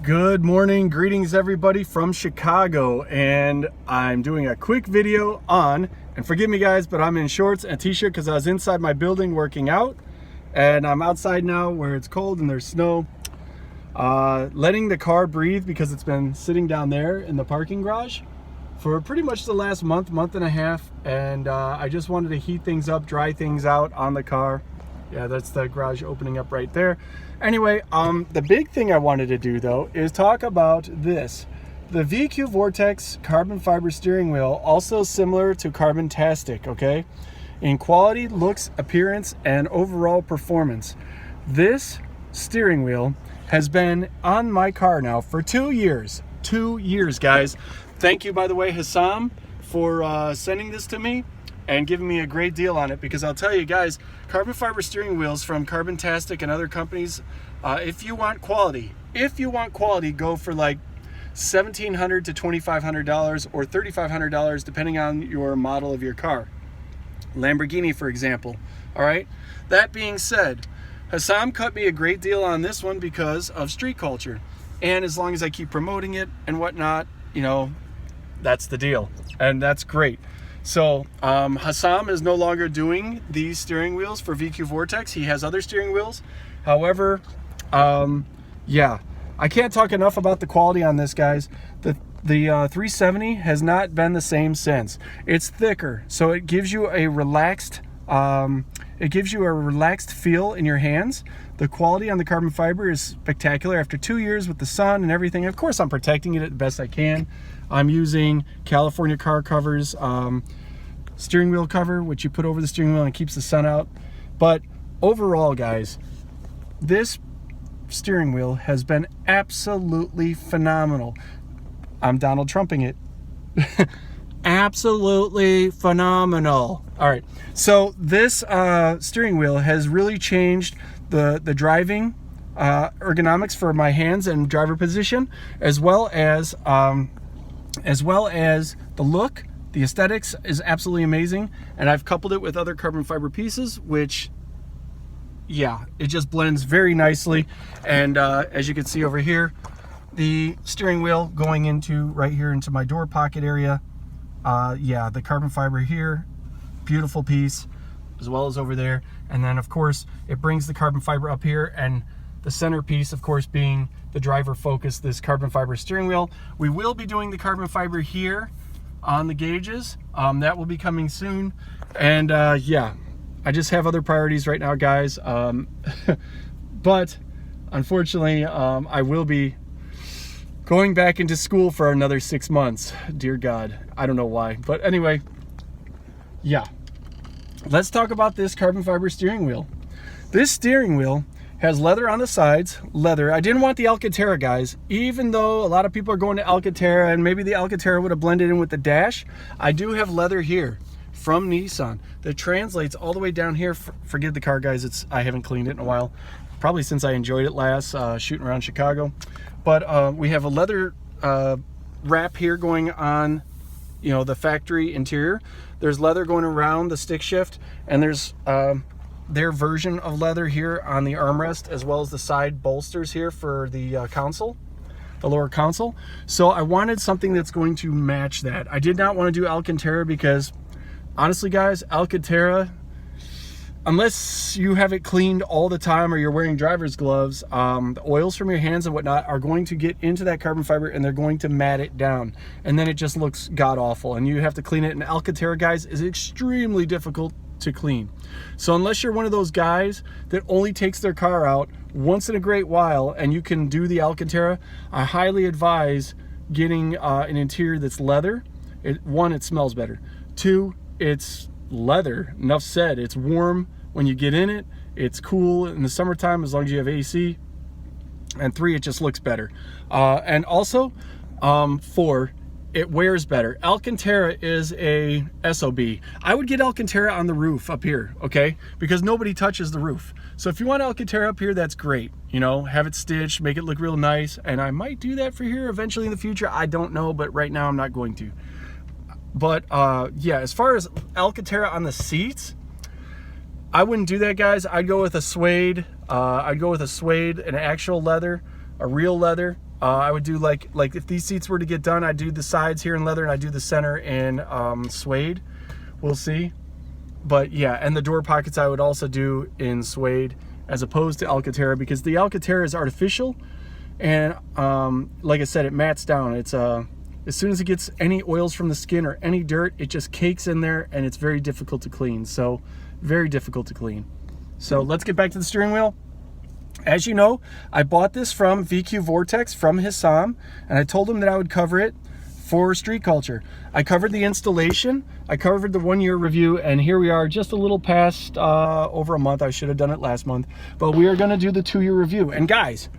Good morning, greetings everybody from Chicago, and I'm doing a quick video on, and forgive me guys, but I'm in shorts and a t-shirt because I was inside my building working out, and I'm outside now where it's cold and there's snow, letting the car breathe because it's been sitting down there in the parking garage for pretty much the last month and a half, and I just wanted to heat things up, dry things out on the car. Yeah, that's the garage opening up right there. Anyway, the big thing I wanted to do though is talk about this. The VQ Vortex carbon fiber steering wheel, also similar to Carbon-tastic, okay? In quality, looks, appearance, and overall performance. This steering wheel has been on my car now for 2 years. 2 years, guys. Thank you, by the way, Hassam, for sending this to me and giving me a great deal on it, because I'll tell you guys, carbon fiber steering wheels from Carbon-tastic and other companies, if you want quality, go for like $1,700 to $2,500 or $3,500 depending on your model of your car. Lamborghini, for example. All right, that being said, Hassam cut me a great deal on this one because of Street Culture, and as long as I keep promoting it and whatnot, you know, that's the deal, and that's great. So Hassam is no longer doing these steering wheels for VQ Vortex. He has other steering wheels. However, yeah, I can't talk enough about the quality on this, guys. The 370 has not been the same since. It's thicker, so it gives you a relaxed feel in your hands. The quality on the carbon fiber is spectacular. After 2 years with the sun and everything, of course I'm protecting it the best I can. I'm using California car covers, steering wheel cover, which you put over the steering wheel and keeps the sun out. But overall, guys, this steering wheel has been absolutely phenomenal. I'm Donald Trumping it. Absolutely phenomenal. All right, so this steering wheel has really changed the driving ergonomics for my hands and driver position, as well as the look. The aesthetics is absolutely amazing, and I've coupled it with other carbon fiber pieces, which, yeah, it just blends very nicely. And as you can see over here, the steering wheel going into right here into my door pocket area. Yeah, the carbon fiber here, beautiful piece, as well as over there. And then of course it brings the carbon fiber up here, and the centerpiece, of course, being the driver focus, this carbon fiber steering wheel. We will be doing the carbon fiber here on the gauges. That will be coming soon. And yeah, I just have other priorities right now, guys. But unfortunately, I will be going back into school for another 6 months. Dear God, I don't know why. But anyway, yeah. Let's talk about this carbon fiber steering wheel. This steering wheel has leather on the sides, leather. I didn't want the Alcantara, guys. Even though a lot of people are going to Alcantara, and maybe the Alcantara would have blended in with the dash, I do have leather here from Nissan that translates all the way down here. Forgive the car, guys. I haven't cleaned it in a while. Probably since I enjoyed it last, shooting around Chicago. But we have a leather wrap here going on, you know, the factory interior. There's leather going around the stick shift, and there's their version of leather here on the armrest, as well as the side bolsters here for the console, the lower console. So I wanted something that's going to match that. I did not want to do Alcantara because, honestly, guys, Alcantara, unless you have it cleaned all the time or you're wearing driver's gloves, the oils from your hands and whatnot are going to get into that carbon fiber, and they're going to mat it down, and then it just looks god awful, and you have to clean it. And Alcantara, guys, is extremely difficult to clean. So unless you're one of those guys that only takes their car out once in a great while and you can do the Alcantara, I highly advise getting an interior that's leather. One, it smells better. Two, it's leather. Enough said. It's warm when you get in it. It's cool in the summertime as long as you have AC. And three, it just looks better. And also, four, it wears better. Alcantara is a SOB. I would get Alcantara on the roof up here, okay? Because nobody touches the roof. So if you want Alcantara up here, that's great. You know, have it stitched, make it look real nice. And I might do that for here eventually in the future. I don't know, but right now I'm not going to. But yeah, as far as Alcantara on the seats, I wouldn't do that, guys. I'd go with a suede. An actual leather, a real leather. I would do like if these seats were to get done, I'd do the sides here in leather and I'd do the center in suede. We'll see. But yeah, and the door pockets I would also do in suede as opposed to Alcantara, because the Alcantara is artificial, and like I said, it mats down. It's as soon as it gets any oils from the skin or any dirt, it just cakes in there, and it's very difficult to clean. So very difficult to clean. So let's get back to the steering wheel. As you know, I bought this from VQ Vortex from Hissam, and I told him that I would cover it for Street Culture. I covered the installation, I covered the 1-year review, and here we are just a little past over a month. I should have done it last month, but we are going to do the 2-year review. And guys,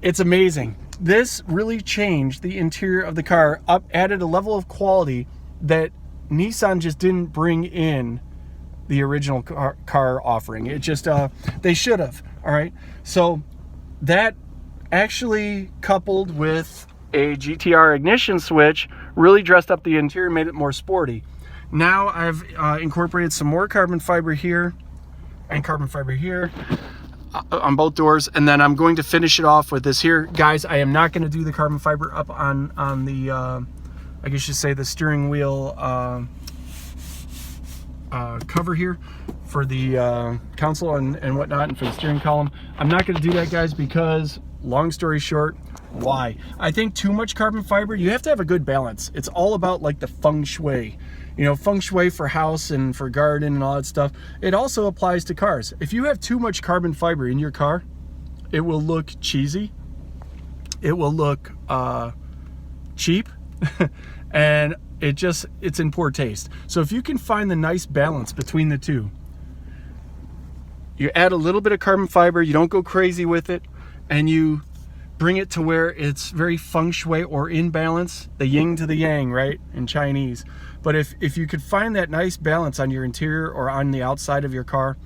it's amazing. This really changed the interior of the car, added a level of quality that Nissan just didn't bring in the original car offering. It just they should have. All right, so that actually, coupled with a GTR ignition switch, really dressed up the interior, made it more sporty. Now I've incorporated some more carbon fiber here and carbon fiber here on both doors, and then I'm going to finish it off with this here. Guys, I am not going to do the carbon fiber up on the I guess you say the steering wheel cover here for the console and whatnot, and for the steering column. I'm not going to do that, guys, because long story short, why? I think too much carbon fiber, you have to have a good balance. It's all about like the feng shui, you know, feng shui for house and for garden and all that stuff. It also applies to cars. If you have too much carbon fiber in your car, it will look cheesy, it will look cheap, and it's in poor taste. So if you can find the nice balance between the two, you add a little bit of carbon fiber, you don't go crazy with it, and you bring it to where it's very feng shui or in balance, the yin to the yang, right, in Chinese. But if you could find that nice balance on your interior or on the outside of your car,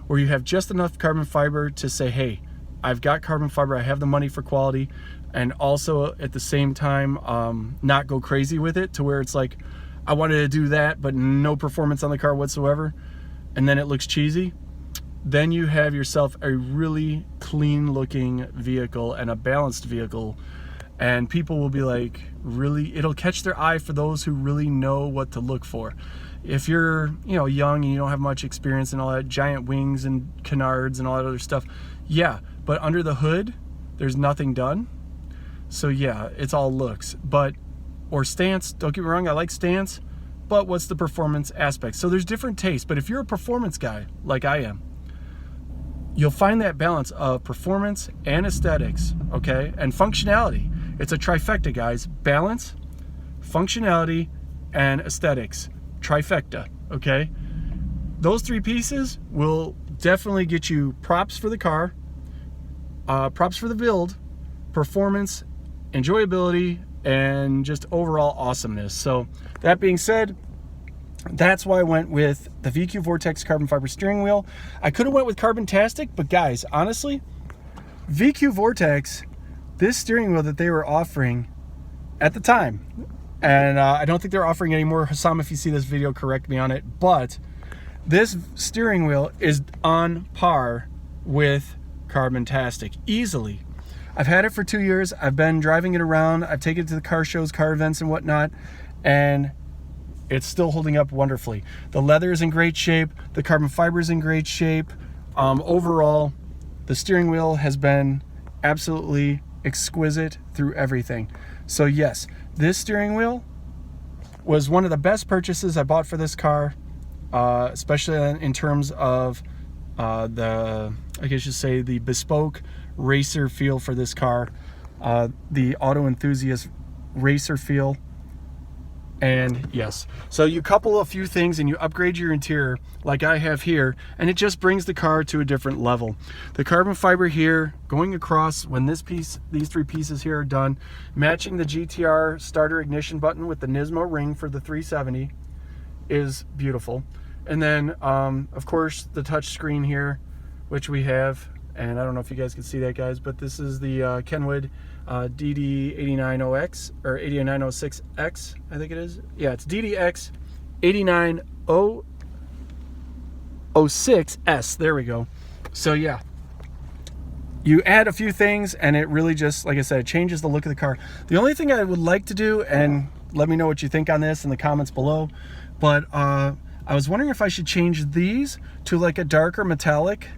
where you have just enough carbon fiber to say, hey, I've got carbon fiber, I have the money for quality, and also at the same time not go crazy with it to where it's like, I wanted to do that but no performance on the car whatsoever, and then it looks cheesy, then you have yourself a really clean looking vehicle and a balanced vehicle, and people will be like, really, it'll catch their eye for those who really know what to look for. If you're, you know, young and you don't have much experience and all that, giant wings and canards and all that other stuff, yeah, but under the hood there's nothing done. So yeah, it's all looks, but, or stance, don't get me wrong, I like stance, but what's the performance aspect? So there's different tastes, but if you're a performance guy like I am, you'll find that balance of performance and aesthetics, okay, and functionality. It's a trifecta, guys. Balance, functionality, and aesthetics. Trifecta, okay? Those 3 pieces will definitely get you props for the car, props for the build, performance, enjoyability, and just overall awesomeness. So that being said, that's why I went with the VQ Vortex carbon fiber steering wheel. I could have went with Carbon-tastic, but guys, honestly, VQ Vortex, this steering wheel that they were offering at the time, and I don't think they're offering anymore. Hissam, if you see this video, correct me on it, but this steering wheel is on par with Carbon-tastic, easily. I've had it for 2 years. I've been driving it around. I've taken it to the car shows, car events, and whatnot, and it's still holding up wonderfully. The leather is in great shape. The carbon fiber is in great shape. Overall, the steering wheel has been absolutely exquisite through everything. So yes, this steering wheel was one of the best purchases I bought for this car, especially in terms of I guess you say the bespoke racer feel for this car, the auto enthusiast racer feel. And yes, so you couple a few things and you upgrade your interior like I have here, and it just brings the car to a different level. The carbon fiber here going across, when these 3 pieces here are done, matching the GTR starter ignition button with the Nismo ring for the 370 is beautiful. And then of course the touch screen here, which we have, and I don't know if you guys can see that, guys, but this is the Kenwood DD89OX or 8906X, I think it is. Yeah, it's DDX 89006S. There we go. So yeah, you add a few things and it really just, like I said, it changes the look of the car. The only thing I would like to do, and let me know what you think on this in the comments below, but I was wondering if I should change these to like a darker metallic,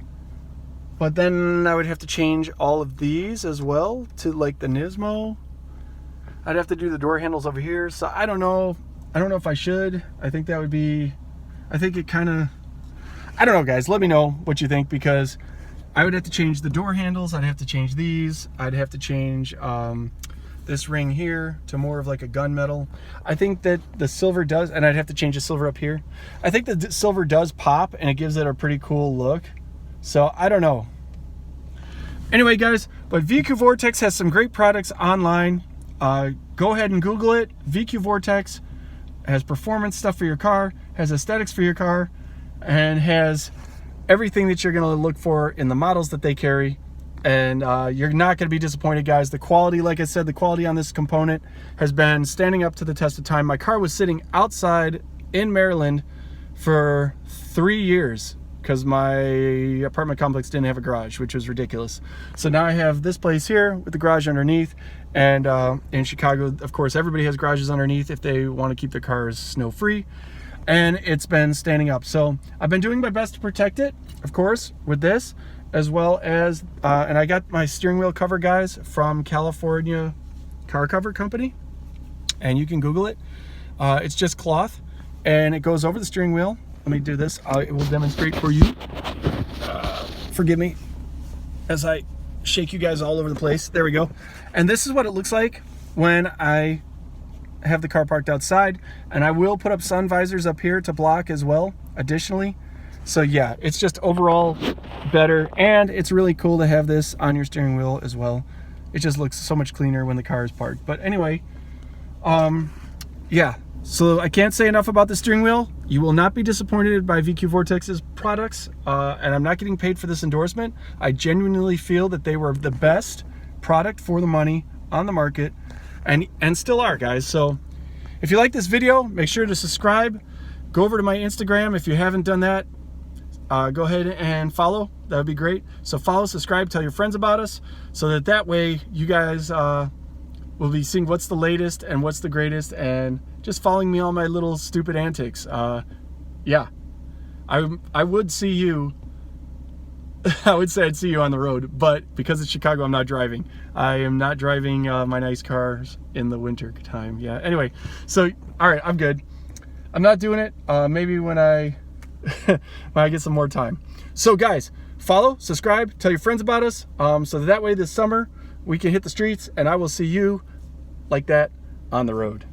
but then I would have to change all of these as well to like the Nismo. I'd have to do the door handles over here, so I don't know. I don't know if I should. I think that would be, I think it kind of, I don't know, guys. Let me know what you think, because I would have to change the door handles. I'd have to change these. I'd have to change this ring here to more of like a gunmetal. I think that the silver does, and I'd have to change the silver up here. I think the silver does pop and it gives it a pretty cool look. So I don't know. Anyway, guys, but VQ Vortex has some great products online. Go ahead and Google it. VQ Vortex has performance stuff for your car, has aesthetics for your car, and has everything that you're going to look for in the models that they carry. And you're not going to be disappointed, guys. The quality, like I said, the quality on this component has been standing up to the test of time. My car was sitting outside in Maryland for 3 years because my apartment complex didn't have a garage, which was ridiculous. So now I have this place here with the garage underneath. And in Chicago, of course, everybody has garages underneath if they want to keep their cars snow-free. And it's been standing up. So I've been doing my best to protect it, of course, with this, as well as, and I got my steering wheel cover, guys, from California Car Cover Company. And you can Google it. It's just cloth, and it goes over the steering wheel. Let me do this. It will demonstrate for you. Forgive me as I shake you guys all over the place. There we go. And this is what it looks like when I have the car parked outside. And I will put up sun visors up here to block as well, additionally. So yeah, it's just overall better, and it's really cool to have this on your steering wheel as well. It just looks so much cleaner when the car is parked. But anyway, yeah, so I can't say enough about the steering wheel. You will not be disappointed by VQ Vortex's products, and I'm not getting paid for this endorsement. I genuinely feel that they were the best product for the money on the market, and still are, guys. So if you like this video, make sure to subscribe. Go over to my Instagram if you haven't done that. Go ahead and follow. That would be great. So follow, subscribe, tell your friends about us, so that way you guys will be seeing what's the latest and what's the greatest, and just following me on my little stupid antics. Yeah, I would see you. I would say I'd see you on the road, but because it's Chicago, I'm not driving. I am not driving my nice cars in the winter time. Yeah. Anyway, so all right, I'm good. I'm not doing it. Maybe when I when I get some more time. So guys, follow, subscribe, tell your friends about us, so that way this summer we can hit the streets, and I will see you like that on the road.